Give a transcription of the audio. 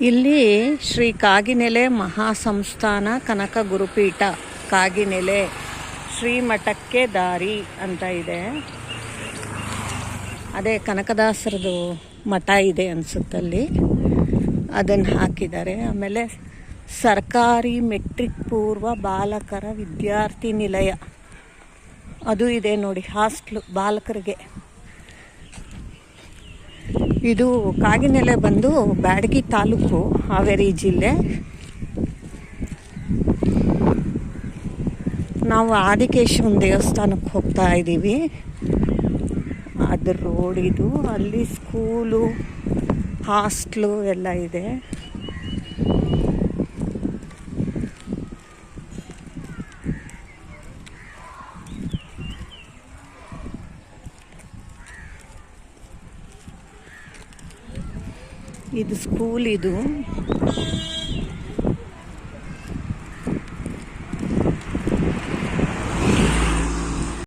ಇಲ್ಲಿ ಶ್ರೀ ಕಾಗಿನೆಲೆ ಮಹಾಸಂಸ್ಥಾನ ಕನಕ ಗುರುಪೀಠ ಕಾಗಿನೆಲೆ ಶ್ರೀಮಠಕ್ಕೆ ದಾರಿ ಅಂತ ಇದೆ. ಅದೇ ಕನಕದಾಸರದು ಮಠ ಇದೆ ಅನಿಸುತ್ತಲ್ಲಿ, ಅದನ್ನು ಹಾಕಿದ್ದಾರೆ. ಆಮೇಲೆ ಸರ್ಕಾರಿ ಮೆಟ್ರಿಕ್ ಪೂರ್ವ ಬಾಲಕರ ವಿದ್ಯಾರ್ಥಿ ನಿಲಯ ಅದು ಇದೆ ನೋಡಿ, ಹಾಸ್ಟ್ಲು ಬಾಲಕರಿಗೆ. ಇದು ಕಾಗಿನೆಲೆ ಬಂದು ಬ್ಯಾಡಗಿ ತಾಲೂಕು, ಹಾವೇರಿ ಜಿಲ್ಲೆ. ನಾವು ಆದಿಕೇಶವನ ದೇವಸ್ಥಾನಕ್ಕೆ ಹೋಗ್ತಾ ಇದ್ದೀವಿ. ಅದ್ರ ರೋಡ್ ಇದು. ಅಲ್ಲಿ ಸ್ಕೂಲು, ಹಾಸ್ಟ್ಲು ಎಲ್ಲ ಇದೆ. ಇದು ಸ್ಕೂಲ್ ಇದು.